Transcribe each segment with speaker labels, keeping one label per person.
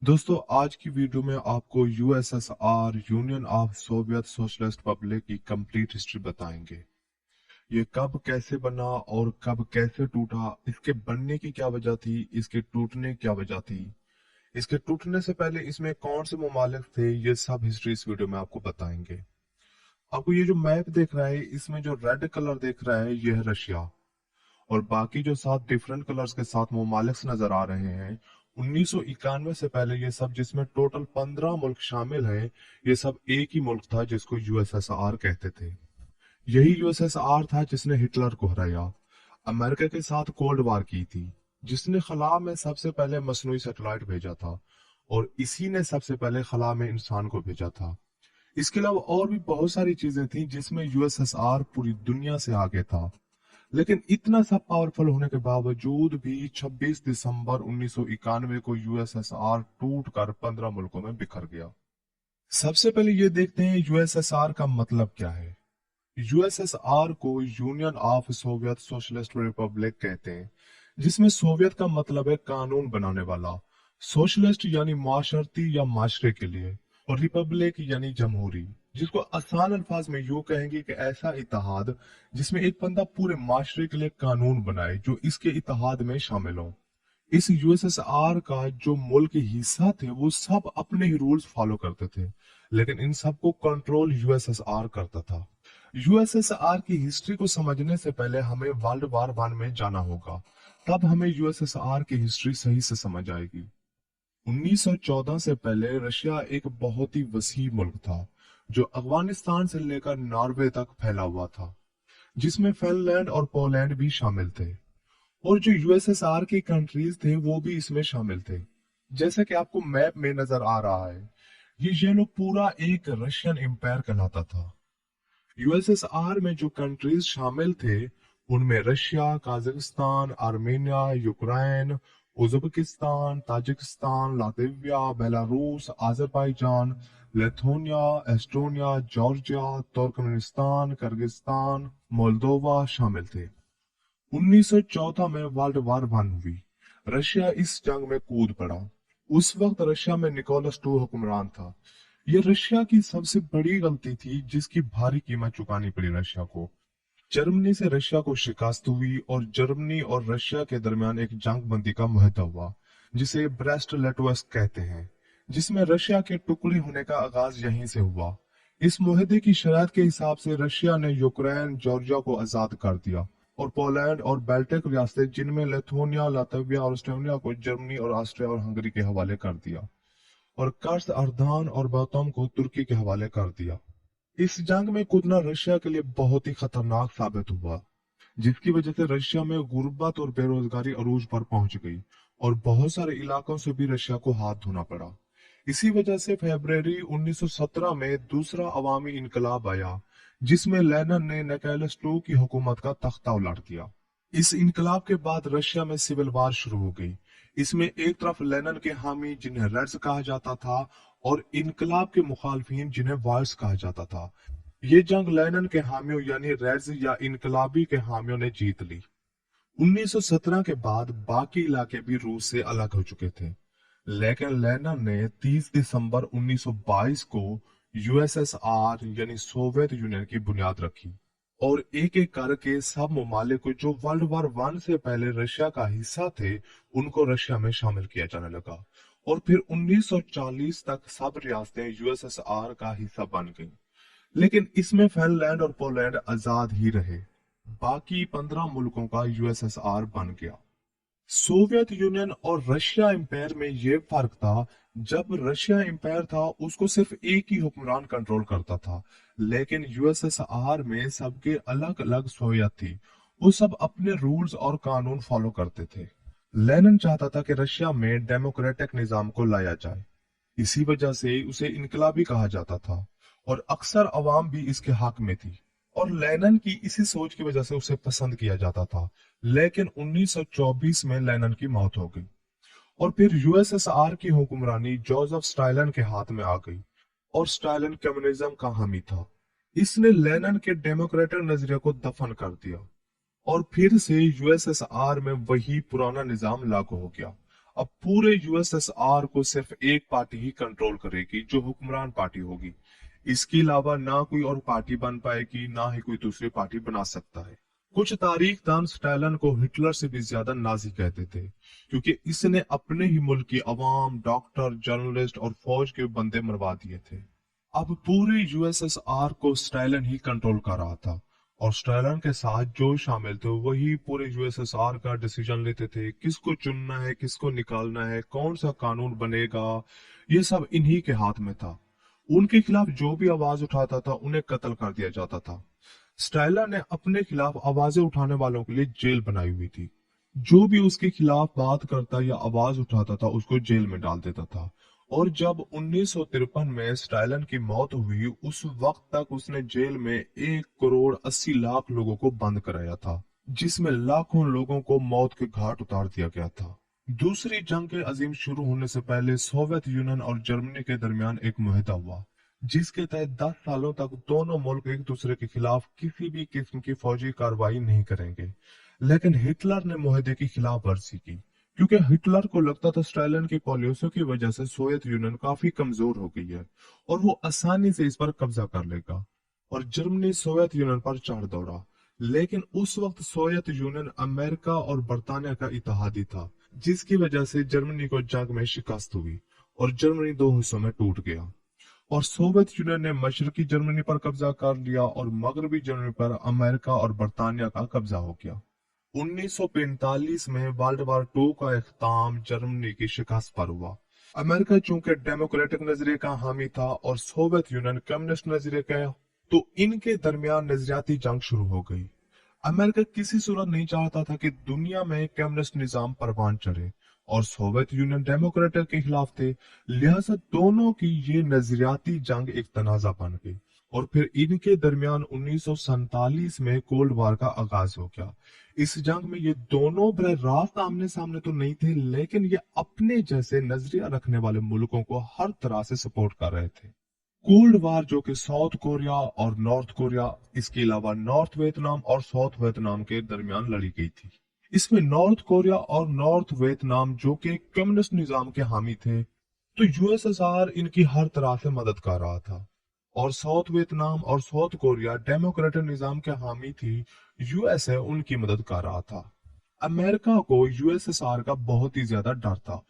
Speaker 1: दोस्तों आज की वीडियो में आपको USSR union of Soviet socialist Republic की कंप्लीट हिस्ट्री बताएंगे। ये कब कैसे बना और कब कैसे टूटा, इसके बनने की क्या वजह थी, इसके टूटने की क्या वजह थी, इसके टूटने से पहले इसमें कौन से ममालिक थे, ये सब हिस्ट्री इस वीडियो में आपको बताएंगे। आपको ये जो मैप देख रहा है, इसमें जो रेड कलर देख रहा है, ये है रशिया। और बाकी जो 7 डिफरेंट कलर्स के साथ ममालिक नजर आ रहे हैं, 1991 से पहले ये सब, जिसमें टोटल 15 मुल्क शामिल हैं, ये सब एक ही मुल्क था जिसको यूएसएसआर कहते थे। यही यूएसएसआर था जिसने हिटलर को हराया, अमेरिका के साथ कोल्ड वार की थी, जिसने खला में सबसे पहले मसनूई सैटेलाइट भेजा था, और इसी ने सबसे पहले खला में इंसान को भेजा था। इसके अलावा और भी बहुत सारी चीजें थी जिसमें यूएसएसआर पूरी दुनिया से आगे था। लेकिन इतना सब पावरफुल होने के बावजूद भी 26 दिसंबर 1991 को यूएसएसआर टूट कर 15 मुल्कों में बिखर गया। सबसे पहले ये देखते हैं यूएसएसआर का मतलब क्या है। यूएसएसआर को union of Soviet socialist Republic कहते हैं, जिसमें सोवियत का मतलब है कानून बनाने वाला, सोशलिस्ट यानी माशरती या माशरे के लिए, और रिपब्लिक यानी जमहूरी, जिसको आसान अल्फाज में यूं कहेंगे कि ऐसा इत्तेहाद जिसमें एक बंदा पूरे माशरे के लिए कानून बनाए जो इसके इत्तेहाद में शामिल हो। इस यूएसएसआर का जो मुल्क हिस्सा थे वो सब अपने ही रूल्स फॉलो करते थे, लेकिन इन सब को कंट्रोल यूएसएसआर करता था। यूएसएसआर की हिस्ट्री को समझने से पहले हमें वर्ल्ड वार वन में जाना होगा, तब हमें यूएसएसआर की हिस्ट्री सही से समझ आएगी। 1914 से पहले रशिया एक बहुत ही वसी मुल्क था, जो अफगानिस्तान से लेकर नॉर्वे तक फैला हुआ था, जिसमें फिनलैंड और पोलैंड भी शामिल थे, और जो यूएसएसआर की कंट्रीज थे वो भी इसमें शामिल थे। जैसा कि आपको मैप में नजर आ रहा है, ये लोग पूरा एक रशियन एम्पायर कहलाता था। यूएसएसआर में जो कंट्रीज शामिल थे उनमें Russia, Kazakhstan, Armenia, Ukraine, Uzbekistan, Tajikistan, Latvia, Belarus, Azerbaijan, Lithuania, Estonia, Georgia, Turkmenistan, Kyrgyzstan, Moldova शामिल थे। 1914 में वर्ल्ड वार वन हुई। रशिया इस जंग में कूद पड़ा। उस वक्त रशिया में निकोलस टू हुक्मरान था। यह रशिया की सबसे बड़ी गलती थी जिसकी भारी कीमत चुकानी पड़ी रशिया को। जर्मनी से रशिया को शिकस्त हुई और जर्मनी और रशिया के दरमियान एक जंग बंदी का मुआहदा हुआ, जिसे ब्रेस्ट लिटोवस्क कहते हैं, जिसमें रशिया के टुकड़े होने का आगाज यहीं से हुआ। इस मुआहदे की शर्त के हिसाब से रशिया ने यूक्रेन, जॉर्जिया को आजाद कर दिया, और पोलैंड और बाल्टिक रियासतें, जिनमें लिथुआनिया, लातविया और एस्टोनिया, को जर्मनी और ऑस्ट्रिया और हंगरी के हवाले कर दिया, और कर्स, अर्दान और बातोम को तुर्की के हवाले कर दिया। इस जंग में कूदना रशिया के लिए बहुत ही खतरनाक साबित हुआ, जिसकी वजह से रशिया में गुर्बत और बेरोजगारी अरूज पर पहुंच गई, और बहुत सारे इलाकों से भी रशिया को हाथ धोना पड़ा। इसी वजह से फरवरी 1917 में दूसरा अवामी इनकलाब आया, जिसमें लेनिन ने निकोलस II की हुकूमत का तख्ता उलट दिया। इस इनकलाब के बाद रशिया में सिविल वार शुरू हो गई। इसमें एक तरफ लेनिन के हामी जिन्हें रेड्स कहा जाता था, और इनकलाब के मुखालफिन जिन्हें वार्स कहा जाता था। ये जंग लेनिन के हामियों यानी रेड्स या इनकलाबी के हामियों ने जीत ली। 1917 के बाद बाकी इलाके भी रूस से अलग हो चुके थे, लेकिन लेनिन ने 30 दिसंबर 1922 को यूएसएसआर यानी सोवियत यूनियन की बुनियाद रखी, और एक एक करके सब ममालिक को जो वर्ल्ड वार वन से पहले रशिया का हिस्सा थे उनको रशिया में शामिल किया जाने लगा, और फिर 1940 तक सब रियासतें यूएसएसआर का हिस्सा बन गईं। लेकिन इसमें फिनलैंड और पोलैंड आजाद ही रहे। बाकी 15 मुल्कों का यूएसएसआर बन गया। सोवियत यूनियन और रशिया एम्पायर में यह फर्क था, जब रशिया एम्पायर था उसको सिर्फ एक ही हुक्मरान कंट्रोल करता था, लेकिन यूएसएसआर में सबके अलग अलग सोवियत थी। वो सब अपने रूल्स और कानून फॉलो करते थे। लेनिन चाहता था कि रशिया में डेमोक्रेटिक निजाम को लाया जाए, इसी वजह से उसे इनकलाबी कहा जाता था, और अक्सर अवाम भी इसके हक में थी, और लेनिन की इसी सोच की वजह से उसे पसंद किया जाता था। लेकिन 1924 में लेनिन की मौत हो गई, और फिर यूएसएसआर की हुक्मरानी जोसेफ स्टालिन के हाथ में आ गई, और स्टालिन कम्युनिज्म का हामी था। इसने लेनिन के डेमोक्रेटिक नजरिए को दफन कर दिया, और फिर से यूएसएसआर में वही पुराना निजाम लागू हो गया। अब पूरे यूएसएसआर को सिर्फ एक पार्टी ही कंट्रोल करेगी, जो हुक्मरान पार्टी होगी। इसके अलावा ना कोई और पार्टी बन पाएगी, ना ही कोई दूसरी पार्टी बना सकता है। कुछ तारीखदान स्टालिन को हिटलर से भी ज्यादा नाजी कहते थे, क्योंकि इसने अपने ही मुल्क की अवाम, डॉक्टर, जर्नलिस्ट और फौज के बंदे मरवा दिए थे। अब पूरे यूएसएसआर को स्टालिन ही कंट्रोल कर रहा था, और स्टालिन के साथ जो शामिल थे वही पूरे यूएसएसआर का डिसीजन लेते थे, किसको चुनना है, किसको निकालना है, कौन सा कानून बनेगा, ये सब इन्हीं के हाथ में था। उनके खिलाफ जो भी आवाज उठाता था उन्हें कत्ल कर दिया जाता था। स्टालिन ने अपने खिलाफ आवाजें उठाने वालों के लिए जेल बनाई हुई थी। जो भी उसके खिलाफ बात करता या आवाज उठाता था उसको जेल में डाल देता था। और जब 1953 में स्टालिन की मौत हुई, उस वक्त तक उसने जेल में 1 करोड़ 80 लाख लोगों को बंद कराया था, जिसमें लाखों लोगों को मौत के घाट उतार दिया गया था। दूसरी जंग के अजीम शुरू होने से पहले सोवियत यूनियन और जर्मनी के दरमियान एक मुआहदा हुआ, जिसके तहत 10 सालों तक दोनों मुल्क एक दूसरे के खिलाफ किसी भी किस्म की फौजी कार्रवाई नहीं करेंगे। लेकिन हिटलर ने मुआहदे की खिलाफ वर्जी की, क्योंकि हिटलर को लगता था स्टालिन की पॉलिसियों की वजह से सोवियत यूनियन काफी कमजोर हो गई है और वो आसानी से इस पर कब्जा कर लेगा। और जर्मनी सोवियत यूनियन पर चढ़ दौड़ा। लेकिन उस वक्त सोवियत यूनियन अमेरिका और बरतानिया का इत्तेहादी था, जिसकी वजह से जर्मनी को जंग में शिकस्त हुई और जर्मनी 2 हिस्सों में टूट गया। और सोवियत यूनियन ने मशरकी जर्मनी पर कब्जा कर लिया और मगरबी जर्मनी पर अमेरिका और बरतानिया का कब्जा हो गया। 1945 में वर्ल्ड वार 2 का इख्ताम जर्मनी की शिकस्त पर हुआ। अमेरिका चूंकि डेमोक्रेटिक नजरिए का हामी था और सोवियत यूनियन कम्युनिस्ट नजरिए का, तो इनके दरमियान नजरियाती जंग शुरू हो गई। अमेरिका किसी सूरत नहीं चाहता था कि दुनिया में कम्युनिस्ट निजाम परवान चढ़े, और सोवियत यूनियन डेमोक्रेटिक के खिलाफ थे। लिहाजा दोनों की ये नजरियाती जंग एक तनाजा बन गई, और फिर इनके दरमियान 1947 में कोल्ड वार का आगाज हो गया। इस जंग में ये दोनों बरह रास्त आमने सामने तो नहीं थे, लेकिन ये अपने जैसे नजरिया रखने वाले मुल्कों को हर तरह से सपोर्ट कर रहे थे। कोल्ड वार, जो कि साउथ कोरिया और नॉर्थ कोरिया, इसके अलावा नॉर्थ वियतनाम और साउथ वियतनाम के दरमियान लड़ी गई थी। इसमें नॉर्थ कोरिया और नॉर्थ वियतनाम, जो कि कम्युनिस्ट निजाम के हामी थे, तो यूएसएसआर इनकी हर तरह से मदद कर रहा था। और साउथ वियतनाम और साउथ कोरिया डेमोक्रेटिक निजाम के हामी थी, यूएसए उनकी मदद कर रहा था। अमेरिका को यूएसएसआर का बहुत ही ज्यादा डर था,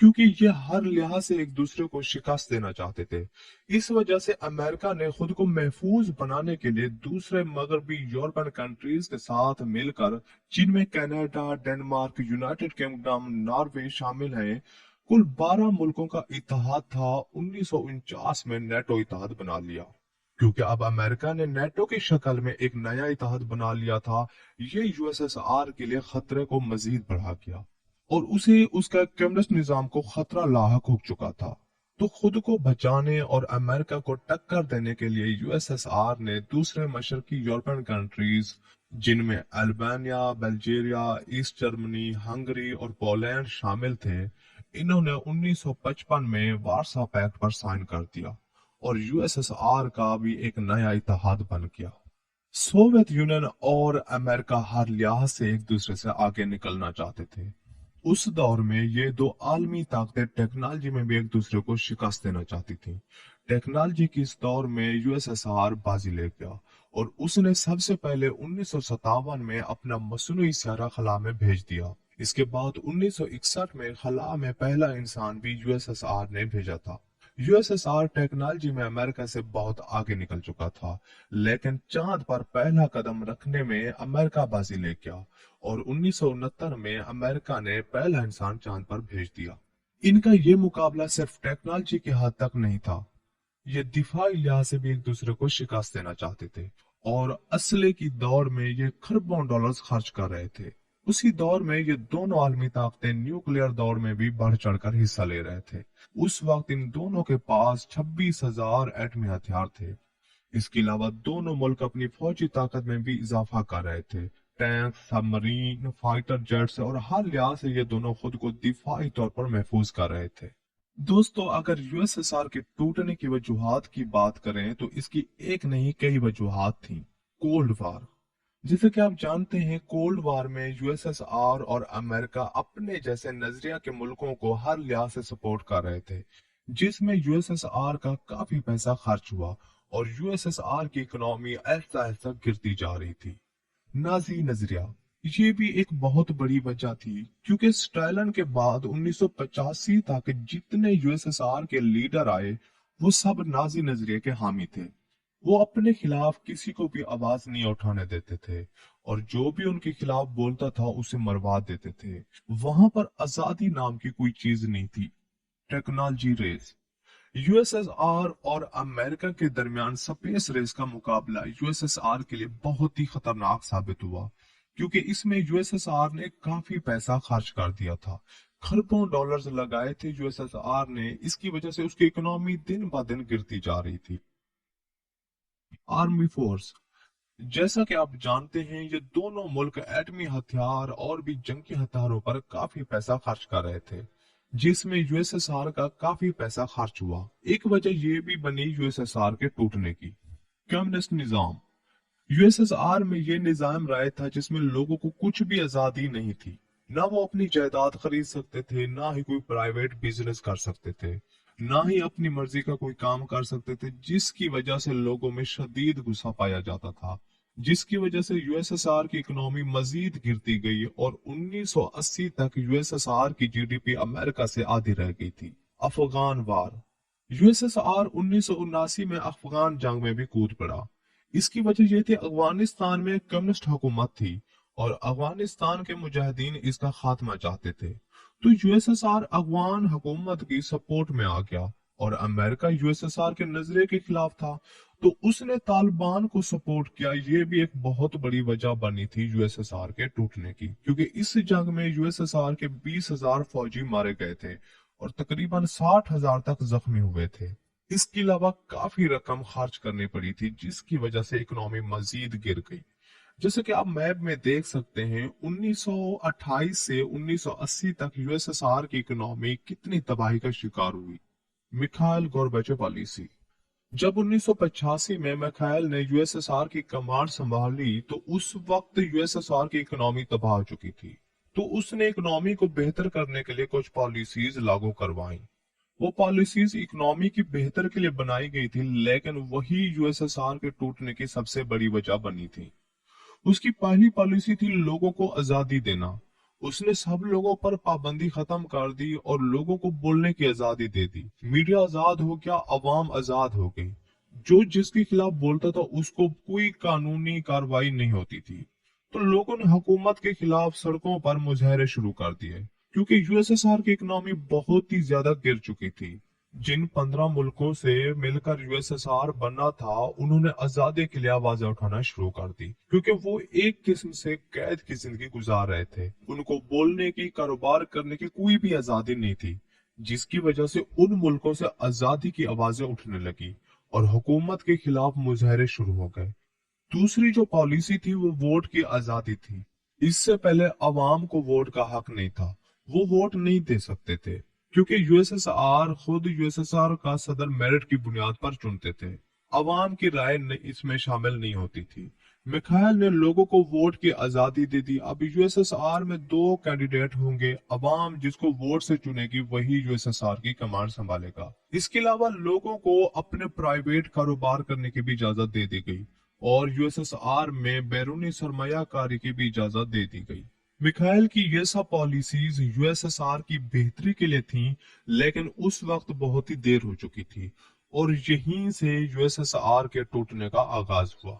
Speaker 1: क्योंकि ये हर लिहाज से एक दूसरे को शिकस्त देना चाहते थे। इस वजह से अमेरिका ने खुद को महफूज बनाने के लिए दूसरे मगरबी यूरोपियन कंट्रीज के साथ मिलकर, जिनमें Canada, Denmark, United kingdom, Norway शामिल हैं, कुल 12 मुल्कों का इत्तेहाद था, 1949 में नेटो इत्तेहाद बना लिया। क्योंकि अब अमेरिका ने नेटो की शक्ल में एक नया इत्तेहाद बना लिया था, ये यूएसएसआर के लिए खतरे को मजीद बढ़ा गया, और उसे उसका कम्युनिस्ट निजाम को खतरा लाहक हो चुका था। तो खुद को बचाने और अमेरिका को टक्कर देने के लिए यूएसएसआर ने दूसरे मशरकी यूरोपियन कंट्रीज, जिनमें Albania, Bulgaria, east Germany, Hungary और पोलैंड शामिल थे, इन्होंने 1955 में वार्सा पैक्ट पर साइन कर दिया, और यूएसएसआर का भी एक नया इत्तेहाद बन गया। सोवियत यूनियन और अमेरिका हर लिहाज से एक दूसरे से आगे निकलना चाहते थे। उस दौर में ये दो आलमी ताकतें टेक्नोलॉजी में भी एक दूसरे को शिकस्त देना चाहती थी। टेक्नोलॉजी के इस दौर में यूएसएसआर बाजी ले गया, और उसने सबसे पहले 1957 में अपना मसनूई सियारा खला में भेज दिया। इसके बाद 1961 में खला में पहला इंसान भी यूएसएसआर ने भेजा था। यूएसएसआर टेक्नोलॉजी में अमेरिका से बहुत आगे निकल चुका था, लेकिन चांद पर पहला कदम रखने में अमेरिका बाजी ले गया, और 1969 में अमेरिका ने पहला इंसान चांद पर भेज दिया। इनका ये मुकाबला सिर्फ टेक्नोलॉजी के हद तक नहीं था, ये दिफाई लिहाज से भी एक दूसरे को शिकस्त देना चाहते थे, और असले की दौर में ये खरबों डॉलर्स खर्च कर रहे थे। उसी दौर में ये दोनों आलमी ताकतें न्यूक्लियर दौर में भी बढ़ चढ़कर हिस्सा ले रहे थे। उस वक्त इन दोनों के पास 26,000 एटमी हथियार थे। इसके अलावा दोनों मुल्क अपनी फौजी ताकत में भी इजाफा कर रहे थे। टैंक, सबमरीन, फाइटर जेट्स, और हर लिहाज से ये दोनों खुद को दिफाई तौर पर महफूज कर रहे थे। दोस्तों, अगर यूएसएसआर के टूटने की वजूहात की बात करें तो इसकी एक नहीं कई वजूहात थी। कोल्ड वार, जैसे कि आप जानते हैं, कोल्ड वार में यूएसएसआर और अमेरिका अपने जैसे नजरिया के मुल्कों को हर लिहाज से सपोर्ट कर रहे थे, जिसमें यूएसएसआर का काफी पैसा खर्च हुआ और यूएसएसआर की इकोनॉमी ऐसा ऐसा गिरती जा रही थी। नाजी नजरिया, ये भी एक बहुत बड़ी वजह थी, क्योंकि स्टालिन के बाद 1985 तक जितने यूएसएसआर के लीडर आए वो सब नाजी नजरिए के हामी थे। वो अपने खिलाफ किसी को भी आवाज नहीं उठाने देते थे और जो भी उनके खिलाफ बोलता था उसे मरवा देते थे। वहां पर आजादी नाम की कोई चीज नहीं थी। टेक्नोलॉजी रेस, यूएसएसआर और अमेरिका के दरमियान स्पेस रेस का मुकाबला यूएसएसआर के लिए बहुत ही खतरनाक साबित हुआ, क्योंकि इसमें यूएसएसआर ने काफी पैसा खर्च कर दिया था। खरबों डॉलर्स लगाए थे यूएसएसआर ने, इसकी वजह से उसकी इकोनॉमी दिन ब दिन गिरती जा रही थी। आर्मी फोर्स, जैसा कि आप जानते हैं, ये दोनों मुल्क एटमी हथियार और भी जंगी हथियारों पर काफी पैसा खर्च कर रहे थे, जिसमें यूएसएसआर का काफी पैसा खर्च हुआ। एक वजह ये भी बनी यूएसएसआर के टूटने की। कम्युनिस्ट निजाम, यूएसएसआर में ये निजाम राय था जिसमें लोगों को कुछ भी आजादी नहीं थी। ना वो अपनी जायदाद खरीद सकते थे, ना ही कोई प्राइवेट बिजनेस कर सकते थे, ना ही अपनी मर्जी का कोई काम कर सकते थे, जिसकी वजह से लोगों में शदीद गुस्सा पाया जाता था, जिसकी वजह से यूएसएसआर की इकोनॉमी मजीद गिरती गई और 1980 तक यूएसएसआर की जीडीपी अमेरिका से आधी रह गई थी। अफगान वार, यूएसएसआर 1979 में अफगान जंग में भी कूद पड़ा। इसकी वजह यह थी, अफगानिस्तान में कम्युनिस्ट हुकूमत थी और अफगानिस्तान के मुजाहिदीन इसका खात्मा चाहते थे। तो यूएसएसआर अफगान हुकूमत की सपोर्ट में आ गया और अमेरिका यूएसएसआर के नजरिए के खिलाफ था, तो उसने तालिबान को सपोर्ट किया। ये भी एक बहुत बड़ी वजह बनी थी यूएसएसआर के टूटने की, क्योंकि इस जंग में यूएसएसआर के 20,000 फौजी मारे गए थे और तकरीबन 60,000 तक जख्मी हुए थे। इसके अलावा काफी रकम खर्च करनी पड़ी थी, जिसकी वजह से इकोनॉमी मजीद गिर गई। जैसे कि आप मैप में देख सकते हैं, 1928 से 1980 तक यूएसएसआर की इकोनॉमी कितनी तबाही का शिकार हुई। मिखाइल गोर्बाचेव पॉलिसी, जब 1985 में मिखाइल ने यूएसएसआर की कमान संभाली तो उस वक्त यूएसएसआर की इकोनॉमी तबाह हो चुकी थी। तो उसने इकोनॉमी को बेहतर करने के लिए कुछ पॉलिसीज लागू करवाई। वो पॉलिसीज इकोनॉमी की बेहतर के लिए बनाई गई थी, लेकिन वही यूएसएसआर के टूटने की सबसे बड़ी वजह बनी थी। उसकी पहली पॉलिसी थी लोगों को आजादी देना। उसने सब लोगों पर पाबंदी खत्म कर दी और लोगों को बोलने की आजादी दे दी। मीडिया आजाद हो गया, अवाम आजाद हो गई। जो जिसके खिलाफ बोलता था उसको कोई कानूनी कार्रवाई नहीं होती थी। तो लोगों ने हुकूमत के खिलाफ सड़कों पर मुजाहरे शुरू कर दिए, क्योंकि यूएसएसआर की इकोनॉमी बहुत ही ज्यादा गिर चुकी थी। जिन 15 मुल्कों से मिलकर यूएसएसआर बना था, उन्होंने आजादी के लिए आवाजें उठाना शुरू कर दी, क्योंकि वो एक किस्म से कैद की जिंदगी गुजार रहे थे। उनको बोलने की, कारोबार करने की कोई भी आजादी नहीं थी, जिसकी वजह से उन मुल्कों से आजादी की आवाजें उठने लगी और हुकूमत के खिलाफ मुजाहरे शुरू हो गए। दूसरी जो पॉलिसी थी वो वोट की आजादी थी। इससे पहले अवाम को वोट का हक नहीं था, वो वोट नहीं दे सकते थे, क्योंकि यूएसएसआर खुद यूएसएसआर का सदर मेरिट की बुनियाद पर चुनते थे। अवाम की राय इसमें शामिल नहीं होती थी। मिखाइल ने लोगों को वोट की आजादी दे दी। अब यूएसएसआर में 2 कैंडिडेट होंगे, अवाम जिसको वोट से चुनेगी वही यूएसएसआर की कमान संभालेगा। इसके अलावा लोगों को अपने प्राइवेट कारोबार करने की भी इजाजत दे दी गई और यूएसएसआर में बैरूनी सरमायाकारी की भी इजाजत दे दी गई। मिखाइल की ये सब पॉलिसीज यूएसएसआर की बेहतरी के लिए थीं, लेकिन उस वक्त बहुत ही देर हो चुकी थी और यहीं से यूएसएसआर के टूटने का आगाज हुआ।